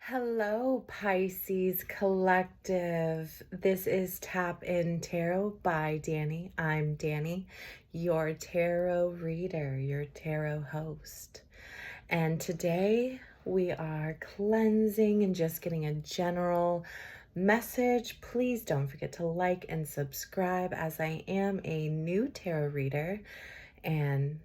Hello, Pisces Collective. This is Tap In Tarot by Danny. I'm Danny, your tarot reader, your tarot host. And today we are cleansing and just getting a general message. Please don't forget to like and subscribe, as I am a new tarot reader and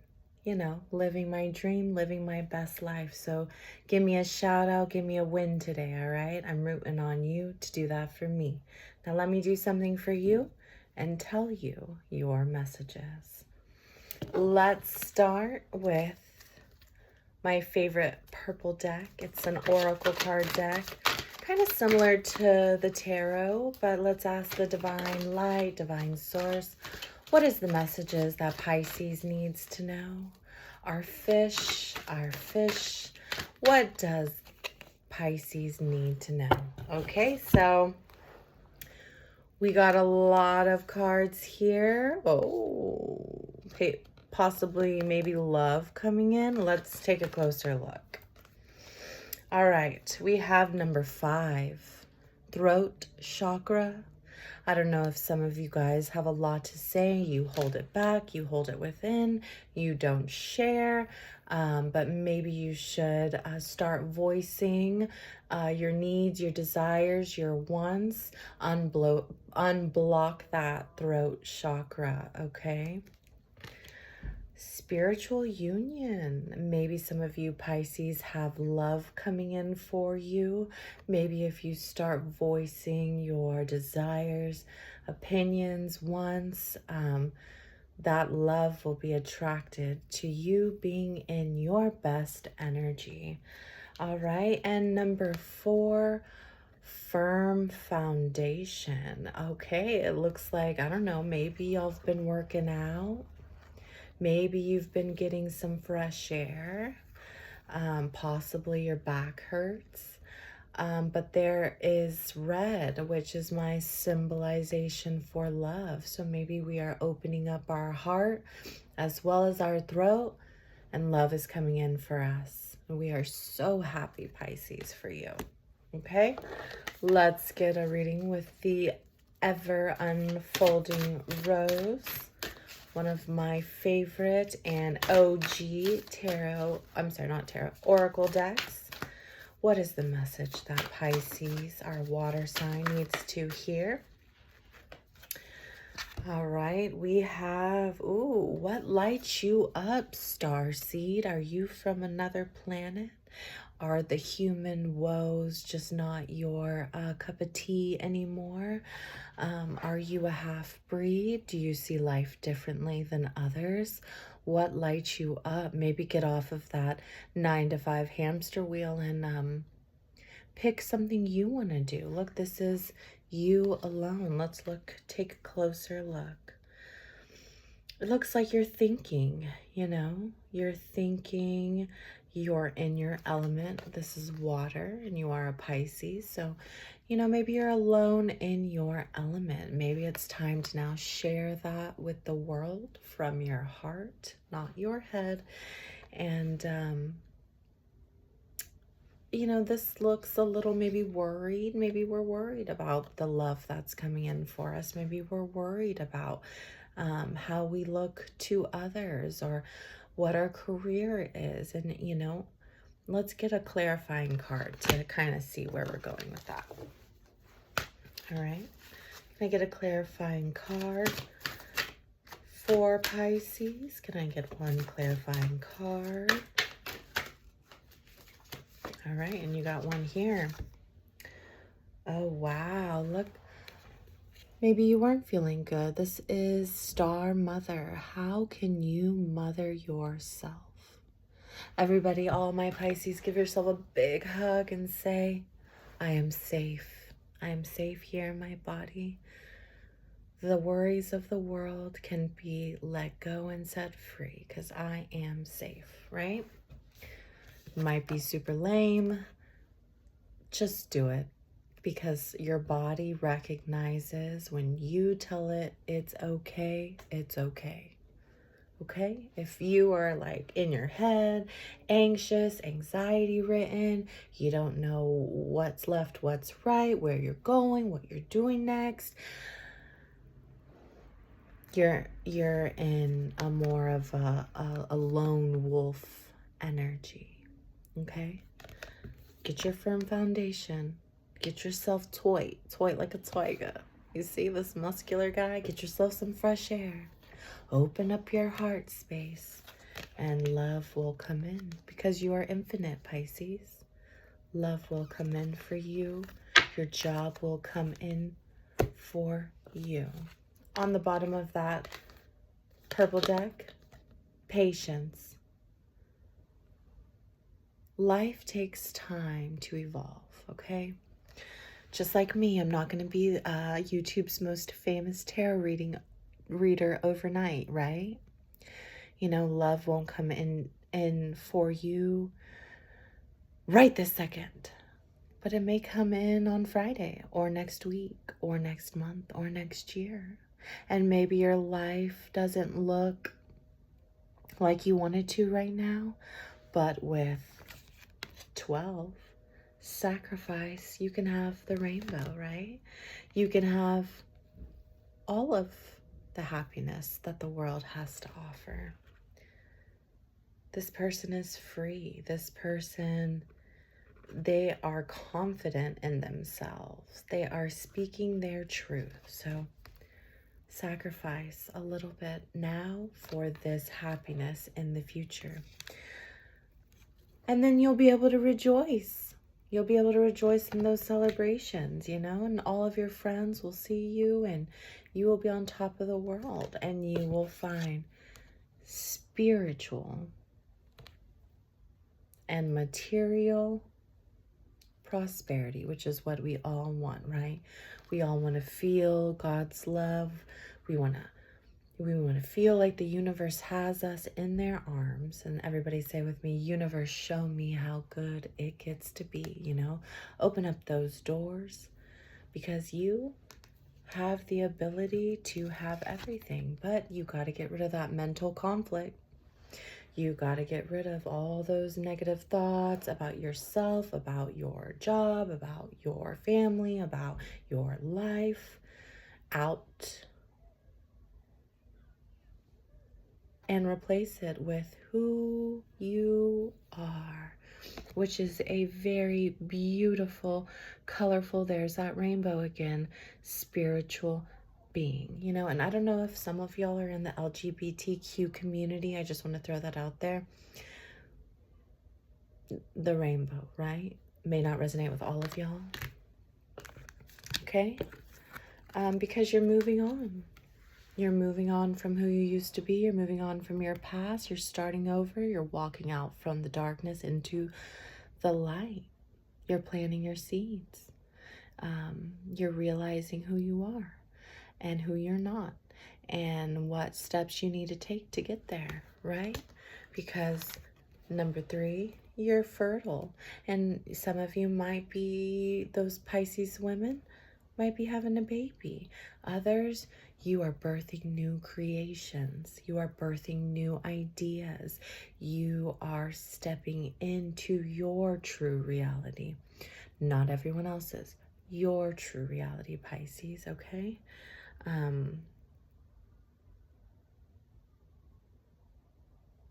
living my dream, living my best life. So give me a shout out, give me a win today, all right? I'm rooting on you to do that for me. Now let me do something for you and tell you your messages. Let's start with my favorite purple deck. It's an oracle card deck, kind of similar to the tarot, but let's ask the divine light, divine source, what is the messages that Pisces needs to know? Our fish, what does Pisces need to know? Okay, so we got a lot of cards here. Oh, okay, possibly maybe love coming in. Let's take a closer look. All right, we have number 5, throat chakra. I don't know if some of you guys have a lot to say. You hold it back, you hold it within, you don't share, but maybe you should start voicing your needs, your desires, your wants. Unblock that throat chakra, okay? Spiritual union. Maybe some of you Pisces have love coming in for you. Maybe if you start voicing your desires, opinions, wants, that love will be attracted to you being in your best energy. All right, and number 4, firm foundation. Okay, it looks like, I don't know, maybe y'all have been working out. Maybe you've been getting some fresh air. Possibly your back hurts. But there is red, which is my symbolization for love. So maybe we are opening up our heart as well as our throat, and love is coming in for us. And we are so happy, Pisces, for you. Okay, let's get a reading with the ever unfolding rose. One of my favorite and OG tarot, oracle decks. What is the message that Pisces, our water sign, needs to hear? All right, we have, what lights you up, starseed? Are you from another planet? Are the human woes just not your cup of tea anymore? Are you a half-breed? Do you see life differently than others? What lights you up? Maybe get off of that 9-to-5 hamster wheel and pick something you want to do. Look, this is you alone. Let's take a closer look. It looks like you're thinking, you're thinking, you're in your element. This is water and you are a Pisces. So, maybe you're alone in your element. Maybe it's time to now share that with the world from your heart, not your head. And, this looks a little maybe worried. Maybe we're worried about the love that's coming in for us. Maybe we're worried about how we look to others or what our career is. And, let's get a clarifying card to kind of see where we're going with that. All right. Can I get a clarifying card for Pisces? Can I get one clarifying card? All right, and you got one here. Oh, wow. Look. Maybe you weren't feeling good. This is Star Mother. How can you mother yourself? Everybody, all my Pisces, give yourself a big hug and say, I am safe. I am safe here in my body. The worries of the world can be let go and set free because I am safe, right? Might be super lame. Just do it. Because your body recognizes when you tell it it's okay, it's okay. Okay, if you are like in your head, anxious, anxiety ridden, you don't know what's left, what's right, where you're going, what you're doing next, you're in a more of a lone wolf energy. Okay, get your firm foundation, get yourself toy like a tiger. You see this muscular guy? Get yourself some fresh air. Open up your heart space and love will come in because you are infinite, Pisces. Love will come in for you. Your job will come in for you. On the bottom of that purple deck, patience. Life takes time to evolve, okay? Just like me, I'm not going to be YouTube's most famous tarot reader overnight, right? You know, love won't come in for you right this second, but it may come in on Friday or next week or next month or next year. And maybe your life doesn't look like you want it to right now, but with 12 sacrifice, you can have the rainbow, right? You can have all of the happiness that the world has to offer. This person is free. This person, they are confident in themselves. They are speaking their truth. So sacrifice a little bit now for this happiness in the future. And then you'll be able to rejoice. You'll be able to rejoice in those celebrations, you know, and all of your friends will see you and you will be on top of the world and you will find spiritual and material prosperity, which is what we all want, right? We all want to feel God's love. We want to feel like the universe has us in their arms. And everybody say with me, universe, show me how good it gets to be, you know? Open up those doors because you have the ability to have everything, but you got to get rid of that mental conflict. You got to get rid of all those negative thoughts about yourself, about your job, about your family, about your life. Out. And replace it with who you are, which is a very beautiful, colorful, there's that rainbow again, spiritual being, you know. And I don't know if some of y'all are in the LGBTQ community. I just want to throw that out there. The rainbow, right? May not resonate with all of y'all. Okay? Because you're moving on. You're moving on from who you used to be. You're moving on from your past. You're starting over. You're walking out from the darkness into the light. You're planting your seeds. You're realizing who you are and who you're not and what steps you need to take to get there, right? Because number 3, you're fertile. And some of you might be those Pisces women, might be having a baby. Others, you are birthing new creations. You are birthing new ideas. You are stepping into your true reality. Not everyone else's. Your true reality, Pisces, okay?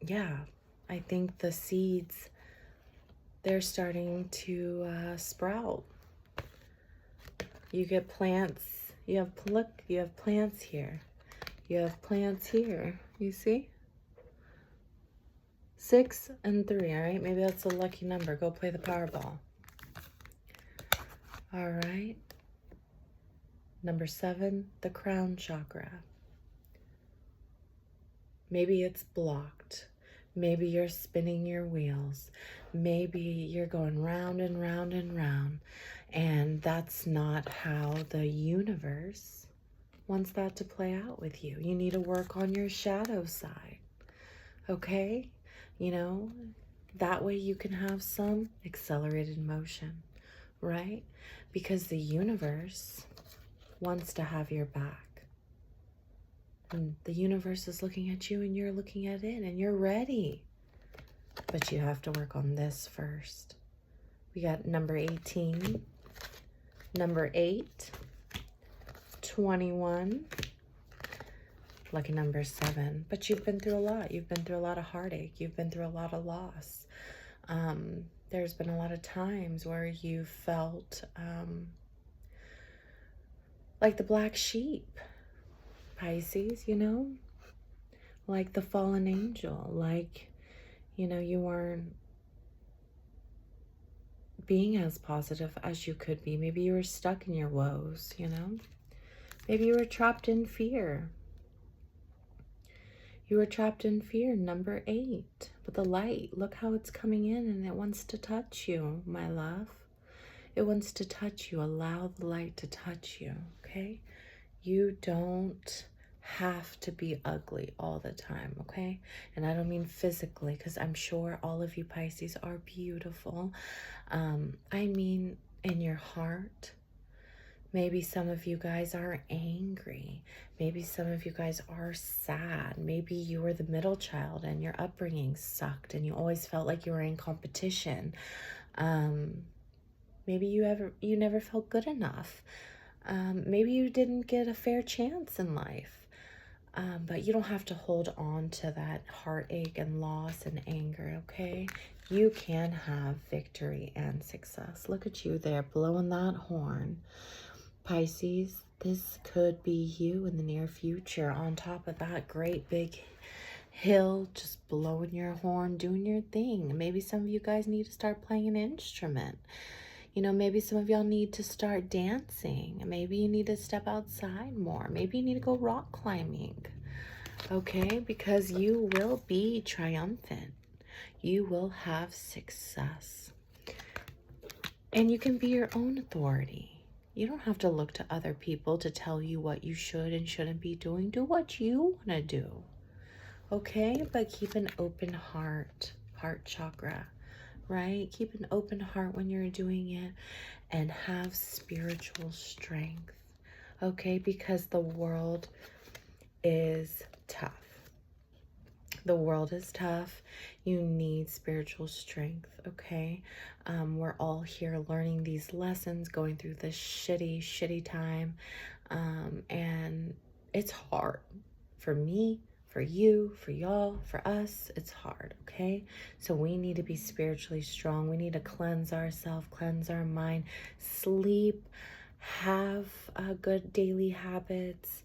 Yeah, I think the seeds, they're starting to sprout. You get plants. You have plants here. You have plants here. You see? 6 and 3, all right? Maybe that's a lucky number. Go play the Powerball. All right. Number 7, the crown chakra. Maybe it's blocked. Maybe you're spinning your wheels. Maybe you're going round and round and round. And that's not how the universe wants that to play out with you. You need to work on your shadow side. Okay? You know, that way you can have some accelerated motion, right? Because the universe wants to have your back. And the universe is looking at you and you're looking at it and you're ready. But you have to work on this first. We got number 18, number 8, 21, lucky number 7. But you've been through a lot. You've been through a lot of heartache. You've been through a lot of loss. There's been a lot of times where you felt like the black sheep, Pisces, you know, like the fallen angel, like, you know, you weren't being as positive as you could be. Maybe you were stuck in your woes, you know, maybe you were trapped in fear. You were trapped in fear, number 8. But the light, look how it's coming in and it wants to touch you, my love. It wants to touch you. Allow the light to touch you, okay? You don't have to be ugly all the time, okay? And I don't mean physically, because I'm sure all of you Pisces are beautiful. I mean in your heart. Maybe some of you guys are angry. Maybe some of you guys are sad. Maybe you were the middle child and your upbringing sucked and you always felt like you were in competition. Maybe you never felt good enough. Maybe you didn't get a fair chance in life. But you don't have to hold on to that heartache and loss and anger, okay? You can have victory and success. Look at you there blowing that horn. Pisces, this could be you in the near future on top of that great big hill, just blowing your horn, doing your thing. Maybe some of you guys need to start playing an instrument. You know, maybe some of y'all need to start dancing. Maybe you need to step outside more. Maybe you need to go rock climbing, okay? Because you will be triumphant. You will have success. And you can be your own authority. You don't have to look to other people to tell you what you should and shouldn't be doing. Do what you want to do, okay? But keep an open heart chakra, right? Keep an open heart when you're doing it and have spiritual strength, okay? Because the world is tough. The world is tough. You need spiritual strength, okay? We're all here learning these lessons, going through this shitty time. And it's hard for me, for you, for y'all, for us. It's hard, okay? So we need to be spiritually strong. We need to cleanse ourselves, cleanse our mind, sleep, have good daily habits.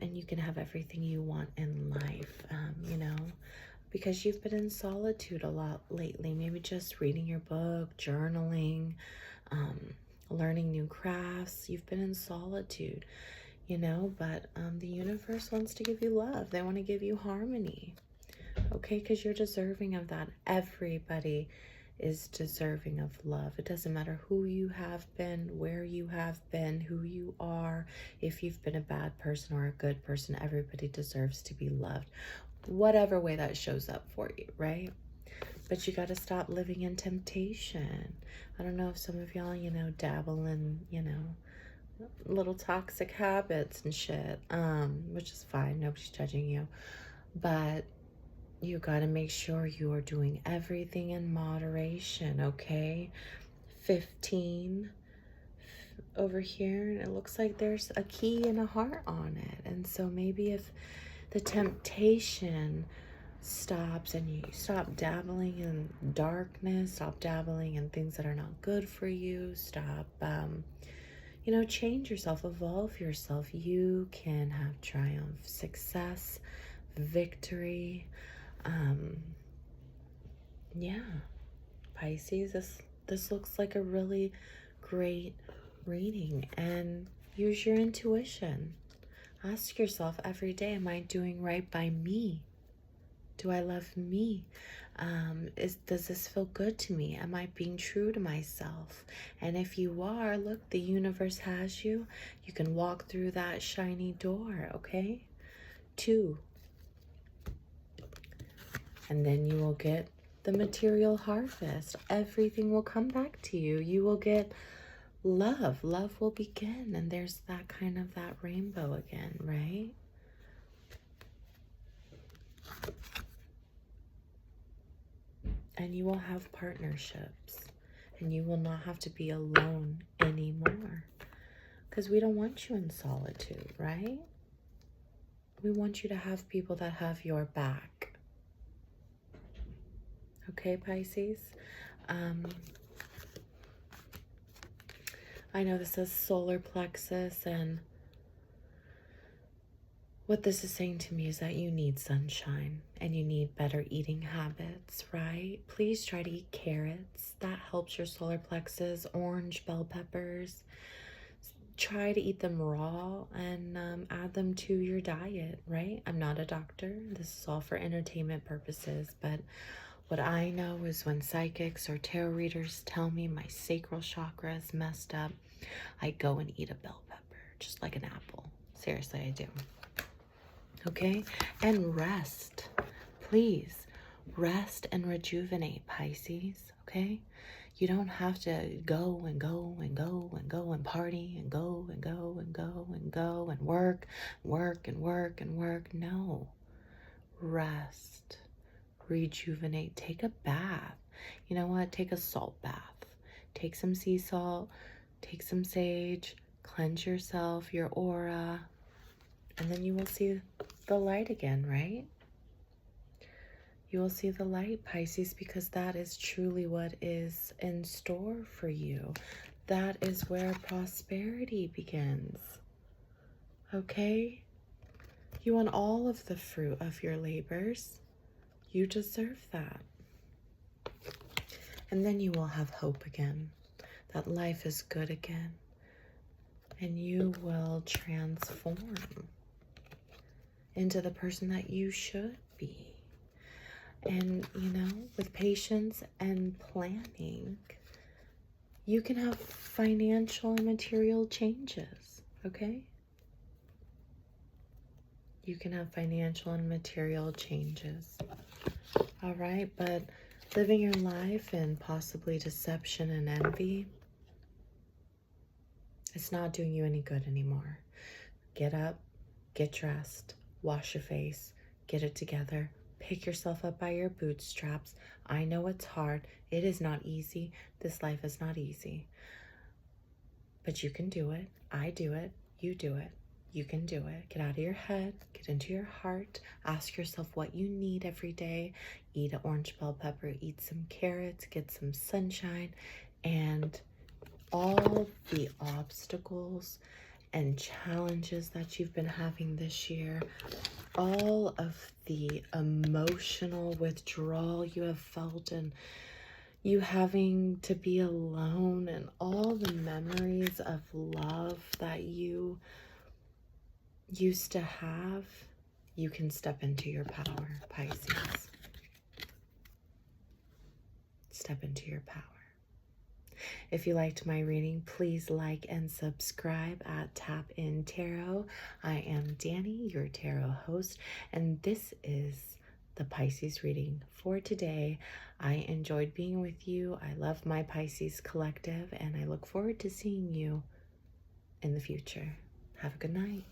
And you can have everything you want in life, you know, because you've been in solitude a lot lately. Maybe just reading your book, journaling, learning new crafts. You've been in solitude, you know, but the universe wants to give you love. They want to give you harmony, okay, because you're deserving of that. Everybody is deserving of love. It doesn't matter who you have been, where you have been, who you are. If you've been a bad person or a good person, everybody deserves to be loved, whatever way that shows up for you, right? But you got to stop living in temptation. I don't know if some of y'all, you know, dabble in, you know, little toxic habits and shit, which is fine. Nobody's judging you. But you got to make sure you are doing everything in moderation, okay? 15 over here, and it looks like there's a key and a heart on it. And so maybe if the temptation stops and you stop dabbling in darkness, stop dabbling in things that are not good for you, stop, you know, change yourself, evolve yourself, you can have triumph, success, victory. Yeah, Pisces, this looks like a really great reading, and use your intuition. Ask yourself every day, am I doing right by me? Do I love me? Does this feel good to me? Am I being true to myself? And if you are, look, the universe has you. You can walk through that shiny door, okay? 2. And then you will get the material harvest. Everything will come back to you. You will get love. Love will begin. And there's that kind of that rainbow again, right? and you will have partnerships, and you will not have to be alone anymore, because we don't want you in solitude, right? We want you to have people that have your back. Okay, Pisces? I know this says solar plexus, and what this is saying to me is that you need sunshine and you need better eating habits, right? Please try to eat carrots. That helps your solar plexus. Orange bell peppers. Try to eat them raw and add them to your diet, right? I'm not a doctor. This is all for entertainment purposes, but what I know is when psychics or tarot readers tell me my sacral chakra is messed up, I go and eat a bell pepper, just like an apple. Seriously, I do. Okay? And rest. Please, rest and rejuvenate, Pisces, okay? You don't have to go and go and go and go and party and go and go and go and go and work and work and work. No. Rest. Rejuvenate. Take a bath. You know what? Take a salt bath. Take some sea salt. Take some sage. Cleanse yourself, your aura. And then you will see the light again, right? You will see the light, Pisces, because that is truly what is in store for you. That is where prosperity begins. Okay? You want all of the fruit of your labors. You deserve that. And then you will have hope again, that life is good again. And you will transform into the person that you should be. And, you know, with patience and planning, you can have financial and material changes, okay? You can have financial and material changes. All right, but living your life in possibly deception and envy, it's not doing you any good anymore. Get up, get dressed, wash your face, get it together. Pick yourself up by your bootstraps. I know it's hard. It is not easy. This life is not easy. But you can do it. I do it. You do it. You can do it. Get out of your head. Get into your heart. Ask yourself what you need every day. Eat an orange bell pepper. Eat some carrots. Get some sunshine. And all the obstacles and challenges that you've been having this year, all of the emotional withdrawal you have felt, and you having to be alone, and all the memories of love that you used to have, you can step into your power, Pisces. Step into your power. If you liked my reading, please like and subscribe at Tap In Tarot. I am Danny, your tarot host, and this is the Pisces reading for today. I enjoyed being with you. I love my Pisces collective, and I look forward to seeing you in the future. Have a good night.